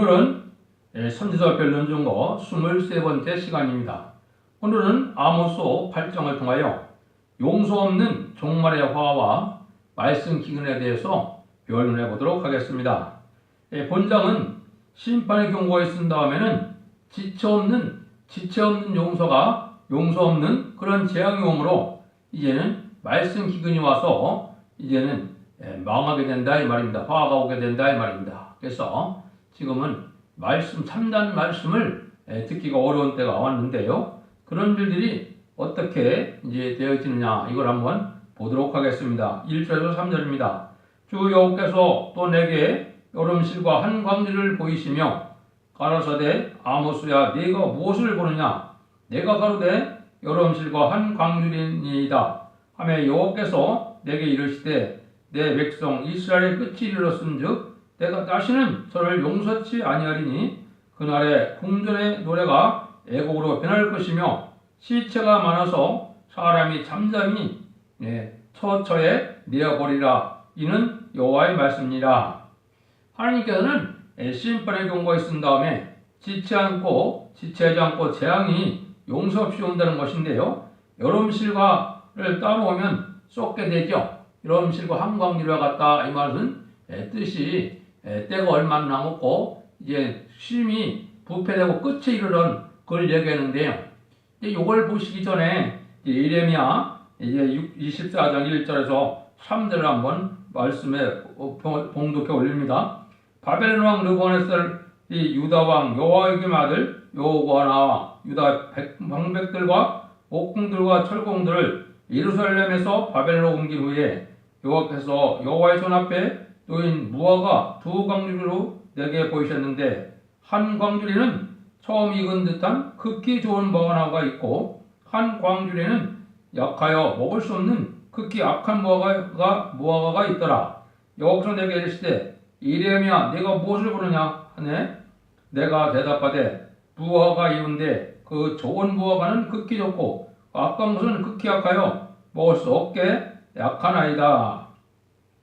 오늘은 선지서 변론 중거 23번째 시간입니다. 오늘은 아모스 8장을 통하여 용서 없는 종말의 화와 말씀 기근에 대해서 변론해 보도록 하겠습니다. 본장은 심판의 경고에 쓴 다음에는 지체 없는 용서가 용서 없는 그런 재앙이 오므로 이제는 말씀 기근이 와서 이제는 망하게 된다 이 말입니다. 화가 오게 된다 이 말입니다. 그래서 지금은 참단 말씀을 듣기가 어려운 때가 왔는데요. 그런 일들이 어떻게 이제 되어지느냐 이걸 한번 보도록 하겠습니다. 1절에서 3절입니다. 주 여호와께서 또 내게 여름실과 한 광리를 보이시며 가라사대 아모스야 네가 무엇을 보느냐 내가 가로되 여름실과 한 광리니이다 하매 여호와께서 내게 이르시되 내 백성 이스라엘의 끝이 이르렀은즉 내가 다시는 저를 용서치 아니하리니 그날에 궁전의 노래가 애곡으로 변할 것이며 시체가 많아서 사람이 잠잠히 처처에 내어버리라. 이는 여호와의 말씀이니라. 하나님께서는 심판의 경고에 쓴 다음에 지체하지 않고 재앙이 용서 없이 온다는 것인데요. 여름실과를 따놓으면 쏟게 되죠. 여름실과 한광리와 같다 이 말은 뜻이 때가 얼마 안 남았고 이제 쉼이 부패되고 끝에 이르는 그걸 얘기하는데요. 이걸 보시기 전에 예레미야 이제 24장 1절에서 3절을 한번 말씀에 봉독해 올립니다. 바벨론 왕 르브갓네살 유다 왕 여호야김 아들 여호고하나와 유다 방백들과 옥궁들과 철공들을 예루살렘에서 바벨론으로 옮긴 후에 여호와께서 여호와의 손 앞에 놓인 무화과 두 광주리로 내게 보이셨는데 한 광주리는 처음 익은 듯한 극히 좋은 무화과가 있고 한 광주리는 약하여 먹을 수 없는 극히 악한 무화과가 있더라. 여호와께서 내게 이르시되 이레미야 네가 무엇을 보느냐 하네. 내가 대답하되 무화과가 이운데 그 좋은 무화과는 극히 좋고 악한 것은 극히 악하여 먹을 수 없게 약하나이다.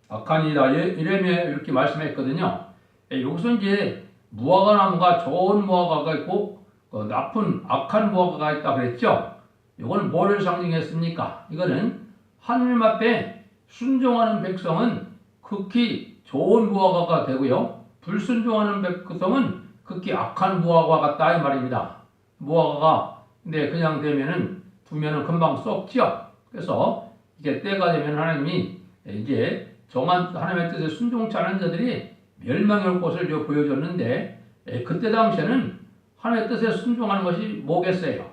악하니이다. 이레미야 이렇게 말씀했거든요. 여기서 이제 무화과 나무가 좋은 무화과가 있고 나쁜 악한 무화과가 있다 그랬죠. 이거는 뭐를 상징했습니까? 이거는 하느님 앞에 순종하는 백성은 극히 좋은 무화과가 되고요. 불순종하는 백성은 극히 악한 무화과 같다 이 말입니다. 무화과가 근데 그냥 두면은 금방 썩죠. 그래서 이게 때가 되면 하나님이 이제 정한 하나님의 뜻에 순종치 않은 자들이 멸망이 올 것을 보여줬는데 그때 당시에는 하나님의 뜻에 순종하는 것이 뭐겠어요?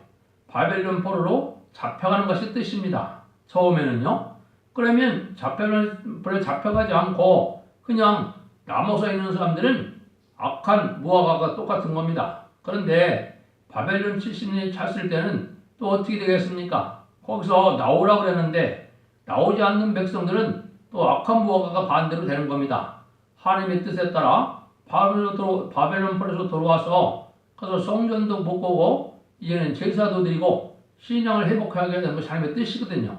바벨론 포로로 잡혀가는 것이 뜻입니다. 처음에는요. 그러면 잡혀가지 않고 그냥 남아서 있는 사람들은 악한 무화과가 똑같은 겁니다. 그런데 바벨론 70년이 찼을 때는 또 어떻게 되겠습니까? 거기서 나오라 그랬는데 나오지 않는 백성들은 또 악한 무화과가 반대로 되는 겁니다. 하나님의 뜻에 따라 바벨론 포로에서 돌아와서 가서 성전도 못 보고 이제는 제사도 드리고 신앙을 회복하게 되는 것이 하나님의 뜻이거든요.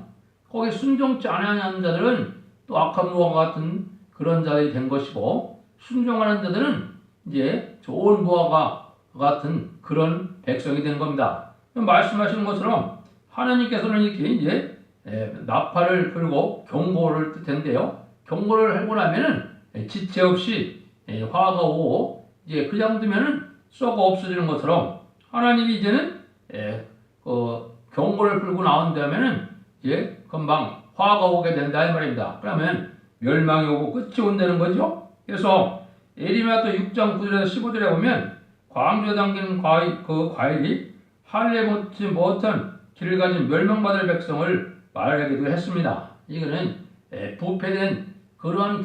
거기에 순종치 않는 자들은 또 악한 무화과 같은 그런 자들이 된 것이고 순종하는 자들은 이제 좋은 무화과 같은 그런 백성이 된 겁니다. 말씀하시는 것처럼 하나님께서는 이렇게 이제 나팔을 불고 경고를 뜻한데요. 경고를 하고 나면은 지체 없이 화가 오고 이제 그냥 두면은 썩어 없어지는 것처럼 하나님이 이제는 경고를 불고 나온 다음에는 이제 금방 화가 오게 된다 이 말입니다. 그러면 멸망이 오고 끝이 온다는 거죠. 그래서 예레미야 또 6장 9절에서 15절에 보면 광주에 담긴 과일이 할례 못지 못한 길을 가진 멸망받을 백성을 말하기도 했습니다. 이거는 부패된 그러한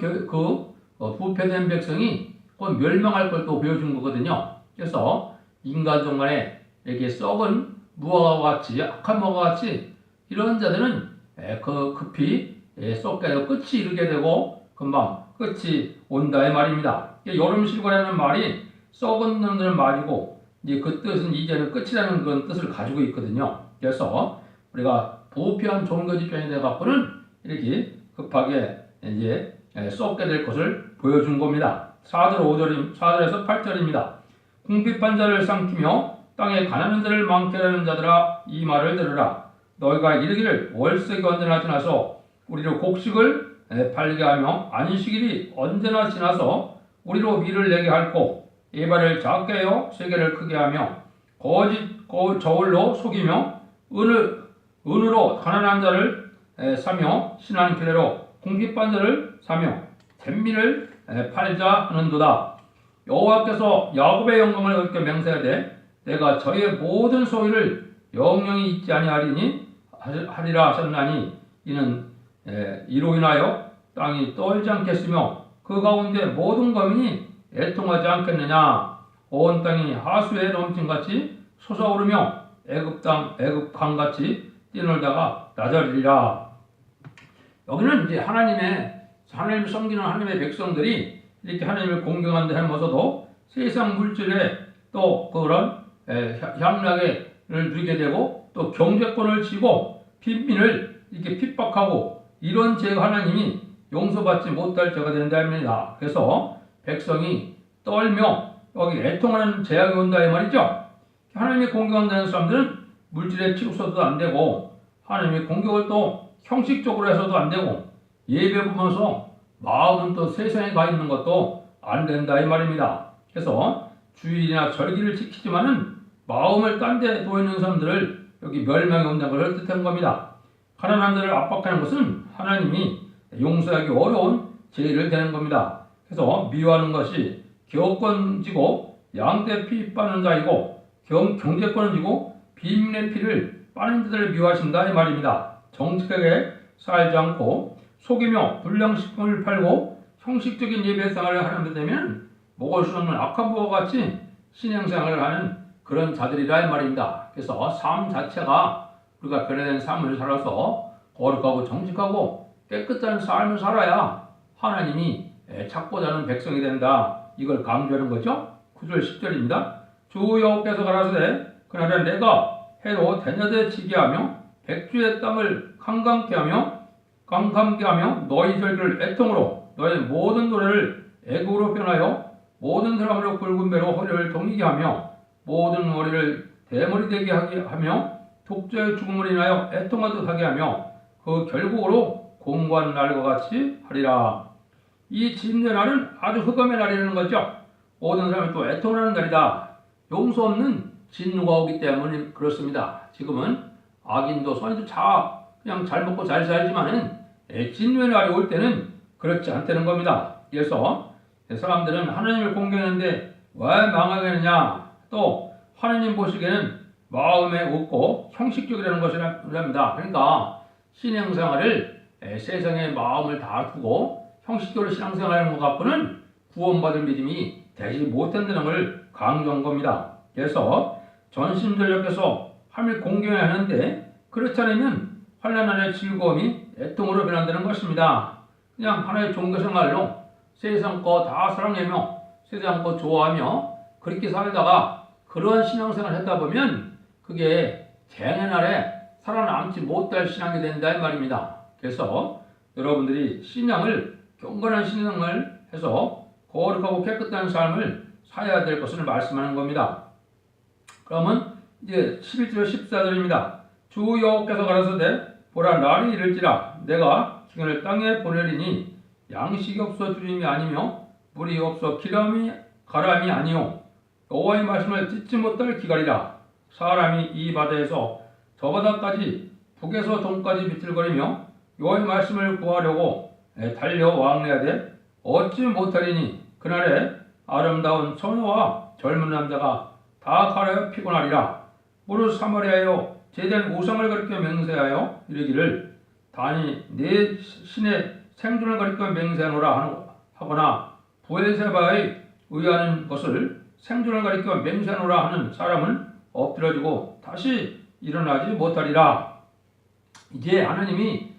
부패된 백성이 곧 멸망할 걸 또 보여준 거거든요. 그래서 인간종 간에 이렇게 썩은 무화과 같이 악한 무화과 같이 이런 자들은 급히 썩게 되고 끝이 이르게 되고 금방 끝이 온다 이 말입니다. 여름실과라는 말이 썩은 놈들은 말이고 이제 그 뜻은 이제는 끝이라는 그런 뜻을 가지고 있거든요. 그래서 우리가 부패한 종교집단이 되어 갖고는 이렇게 급하게 이제 썩게 될 것을 보여준 겁니다. 4절에서 8절입니다. 궁핍한 자를 삼키며 땅에 가난한 자를 많게 하는 자들아 이 말을 들으라. 너희가 이르기를 월색이 언제나 지나서 우리로 곡식을 팔게 하며 안식일이 언제나 지나서 우리로 밀을 내게 할고 예발을 작게 하여 세계를 크게 하며 저울로 속이며 은으로 가난한 자를 사며 신한 길레로 궁핍한 자를 사며 댄민을 팔자 하는도다. 여호와께서 야곱의 영광을 그렇게 맹세하되 내가 저의 모든 소유를 영영이 잊지 아니하리니 하리라 하셨나니 이는 이로 인하여 땅이 떨지 않겠으며 그 가운데 모든 거민이 애통하지 않겠느냐. 온 땅이 하수에 넘침같이 솟아오르며 애굽강같이 뛰놀다가 나저리리라. 여기는 이제 하나님을 섬기는 하나님의 백성들이 이렇게 하나님을 공경한다 하면서도 세상 물질에 또 그런 향락을 누리게 되고 또 경제권을 쥐고 빈민을 이렇게 핍박하고 이런 죄가 하나님이 용서받지 못할 죄가 된다 합니다. 그래서 백성이 떨며 여기 애통하는 재앙이 온다 이 말이죠. 하나님이 공경한다는 사람들은 물질에 치우쳐도 안 되고 하나님이 공격을 또 형식적으로 해서도 안 되고 예배 보면서 마음은 또 세상에 가 있는 것도 안 된다 이 말입니다. 그래서 주일이나 절기를 지키지만은 마음을 딴 데 놓이는 사람들을 여기 멸망이 온다는 것을 뜻하는 겁니다. 가난한 자를 압박하는 것은 하나님이 용서하기 어려운 죄를 되는 겁니다. 그래서 미워하는 것이 교권 지고 양떼 피 빠는 자이고 경제권을 지고 빈민의 피를 빠는 자들을 미워하신다 이 말입니다. 정직하게 살지 않고 속이며 불량식품을 팔고 형식적인 예배 생활을 하는 데 되면 먹을 수 없는 악한 부와 같이 신앙생활을 하는 그런 자들이라 이 말입니다. 그래서 삶 자체가 우리가 변화된 삶을 살아서 거룩하고 정직하고 깨끗한 삶을 살아야 하나님이 찾고자 하는 백성이 된다. 이걸 강조하는 거죠. 9절 10절입니다. 주 여호와께서 가라사대 그날에 내가 해로 대낮에 지게 하며 백주의 땅을 캄캄케 하며 너희 절기를 애통으로 너희 모든 노래를 애곡으로 변하여 모든 사람으로 굵은 배로 허리를 동이게 하며 모든 머리를 대머리 되게 하게 하며 독자의 죽음을 인하여 애통하듯 하게 하며 그 결국으로 공고한 날과 같이 하리라. 이 진대 날은 아주 흑암의 날이라는 거죠. 모든 사람이 또 애통하는 날이다. 용서 없는 진노가 오기 때문에 그렇습니다. 지금은 악인도 선인도 그냥 잘 먹고 잘 살지만은 진노의 날이 올 때는 그렇지 않다는 겁니다. 그래서 사람들은 하나님을 공경하는데 왜 망하겠느냐. 또 하나님 보시기에는 마음에 없고 형식적이라는 것이랍니다. 그러니까 신앙생활을 세상에 마음을 다 두고 형식적으로 신앙생활하는 것 갖고는 구원받을 믿음이 되지 못한다는 걸 강조한 겁니다. 그래서 전심전력해서 하나님을 공경해야 하는데 그렇지 않으면 환난 안의 즐거움이 애통으로 변한다는 것입니다. 그냥 하나의 종교생활로 세상 거 다 사랑하며 세상 거 좋아하며 그렇게 살다가 그런 신앙생활을 했다 보면 그게 재앙의 날에 살아남지 못할 신앙이 된다 이 말입니다. 그래서 여러분들이 경건한 신앙을 해서 거룩하고 깨끗한 삶을 살아야 될 것을 말씀하는 겁니다. 그러면 이제 11절 14절입니다. 주 여호와께서 가라사대 보라 날이 이를지라 내가 기근을 땅에 보내리니 양식이 없어 주림이 아니며 물이 없어 가람이 아니요 여호와의 말씀을 듣지 못할 기갈이라. 사람이 이 바다에서 저 바다까지 북에서 동까지 비틀거리며 여호와의 말씀을 구하려고 달려 왕래하되 얻지 못하리니 그날에 아름다운 처녀와 젊은 남자가 다 가라여 피곤하리라. 무릇 사마리아여 제된 우상을 가리켜 맹세하여 이르기를 다니 내 신의 생존을 가리켜 맹세하노라 하거나 부엘세바에 의하는 것을 생존을 가리켜 맹세하노라 하는 사람은 엎드려지고 다시 일어나지 못하리라. 이제 하나님이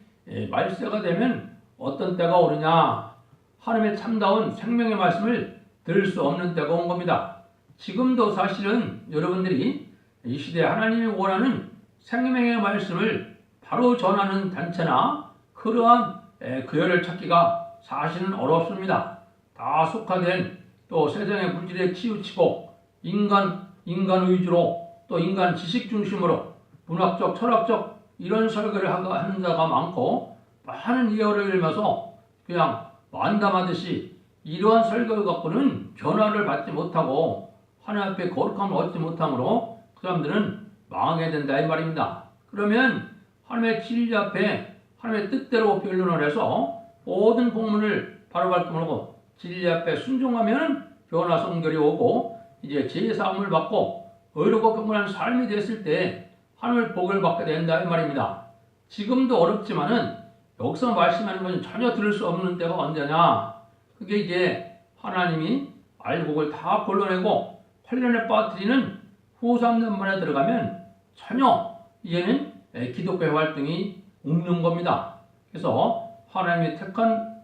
말세가 되면 어떤 때가 오느냐. 하나님의 참다운 생명의 말씀을 들을 수 없는 때가 온 겁니다. 지금도 사실은 여러분들이 이 시대에 하나님이 원하는 생명의 말씀을 바로 전하는 단체나 그러한 교회를 찾기가 사실은 어렵습니다. 다 속화된 또 세상의 물질에 치우치고 인간 위주로 또 인간 지식 중심으로 문학적 철학적 이런 설교를 하는 자가 많고 많은 예언을 읽으면서 그냥 만담하듯이 이러한 설교를 갖고는 변화를 받지 못하고 하나님 앞에 거룩함을 얻지 못하므로 그 사람들은 망하게 된다 이 말입니다. 그러면 하나님의 진리 앞에 하나님의 뜻대로 변론을 해서 모든 복문을 바로 발견하고 진리 앞에 순종하면 변화 성결이 오고 이제 제사함을 받고 의롭고 경건한 삶이 됐을 때 하나님의 복을 받게 된다 이 말입니다. 지금도 어렵지만은 여기서 말씀하는 것은 전혀 들을 수 없는 때가 언제냐? 그게 이제 하나님이 알곡을 다 골라내고 환란에 빠뜨리는 후 3년만에 들어가면 전혀 이제는 기독교의 활동이 없는 겁니다. 그래서 하나님이 택한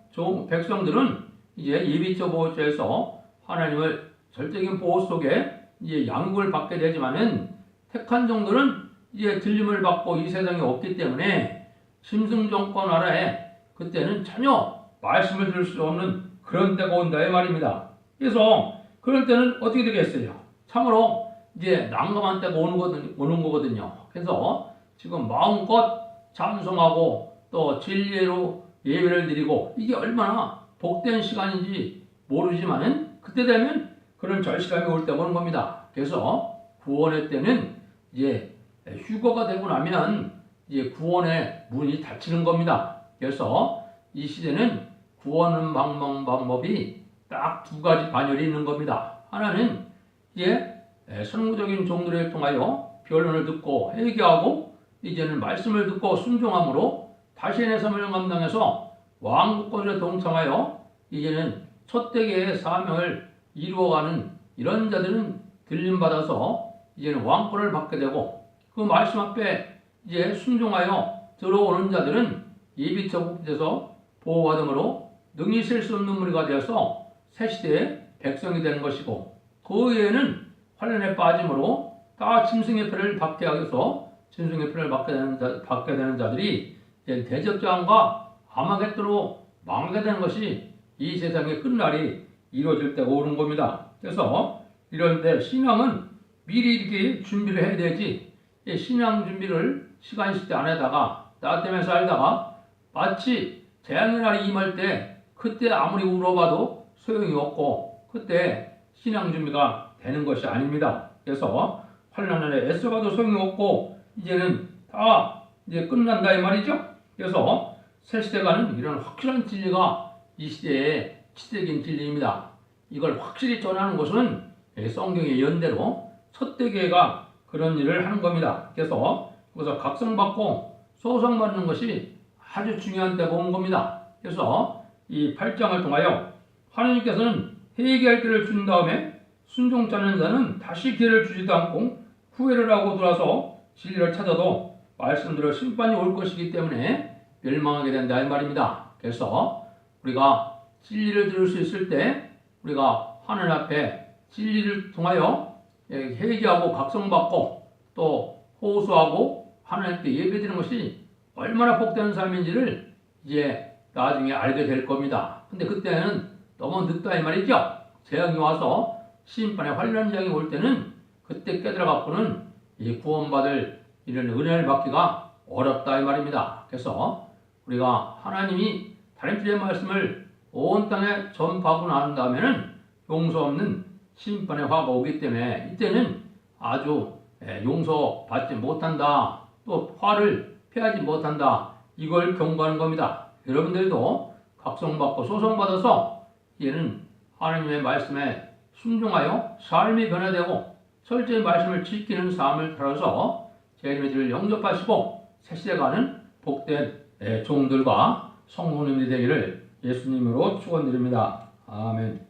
백성들은 이제 예비처 보호처에서 하나님을 절대적인 보호 속에 이제 양육을 받게 되지만은 택한 종들은 이제 들림을 받고 이 세상에 없기 때문에 심승정권 나라에 그때는 전혀 말씀을 들을 수 없는 그런 때가 온다 이 말입니다. 그래서 그럴 때는 어떻게 되겠어요? 참으로 이제 난감한 때가 오는 거거든요. 그래서 지금 마음껏 찬송하고 또 진리로 예배를 드리고 이게 얼마나 복된 시간인지 모르지만은 그때 되면 그런 절실함이 올 때가 오는 겁니다. 그래서 구원의 때는 이제 휴거가 되고 나면 이제 구원의 문이 닫히는 겁니다. 그래서 이 시대는 구원 방법이 딱 두 가지 반열이 있는 겁니다. 하나는 이제 선구적인 종들을 통하여 변론을 듣고 회개하고 이제는 말씀을 듣고 순종함으로 다시의 삶을 감당해서 왕국권에 동참하여 이제는 첫대계의 사명을 이루어가는 이런 자들은 들림받아서 이제는 왕권을 받게 되고 그 말씀 앞에 이제 순종하여 들어오는 자들은 예비처국에서 보호받음으로 능히 셀 수 없는 무리가 되어서 새 시대의 백성이 되는 것이고 그 외에는 환란에 빠짐으로 다 짐승의 표를 받게 하여서 짐승의 표를 받게 되는 자들이 대접장과 아마겟도로 망하게 되는 것이 이 세상의 끝날이 이루어질 때가 오는 겁니다. 그래서 이런 때 신앙은 미리 이렇게 준비를 해야 되지 신앙 준비를 시간 있을 때 안 하다가 나 때문에 살다가 마치 재앙의 날이 임할 때 그때 아무리 울어봐도 소용이 없고 그때 신앙 준비가 되는 것이 아닙니다. 그래서 환난날에 애써봐도 소용이 없고 이제는 다 이제 끝난다 이 말이죠. 그래서 새 시대가는 이런 확실한 진리가 이 시대의 지적인 진리입니다. 이걸 확실히 전하는 것은 성경의 연대로 첫대교회가 그런 일을 하는 겁니다. 그래서 각성받고 소송받는 것이 아주 중요한 때가 온 겁니다. 그래서 이 8장을 통하여 하나님께서는 회개할 기회를 준 다음에 순종치 않는 자는 다시 기회를 주지도 않고 후회를 하고 돌아서 진리를 찾아도 말씀대로 심판이 올 것이기 때문에 멸망하게 된다 이 말입니다. 그래서 우리가 진리를 들을 수 있을 때 우리가 하나님 앞에 진리를 통하여 회개하고 각성받고 또 호소하고 하나님께 예배드리는 것이 얼마나 복되는 삶인지를 이제 나중에 알게 될 겁니다. 근데 그때는 너무 늦다 이 말이죠. 재앙이 와서 심판의 환란장이 올 때는 그때 깨달아갖고는 이 구원받을 이런 은혜를 받기가 어렵다 이 말입니다. 그래서 우리가 하나님이 다림질의 말씀을 온 땅에 전파하고 난 다음에는 용서 없는 심판의 화가 오기 때문에 이때는 아주 용서받지 못한다. 또 화를 피하지 못한다. 이걸 경고하는 겁니다. 여러분들도 각성받고 소송받아서 이제는 하나님의 말씀에 순종하여 삶이 변화되고 철저히 말씀을 지키는 삶을 따라서 재림의 영접하시고 새시대가는 복된 종들과 성도님들이 되기를 예수님으로 축원드립니다. 아멘.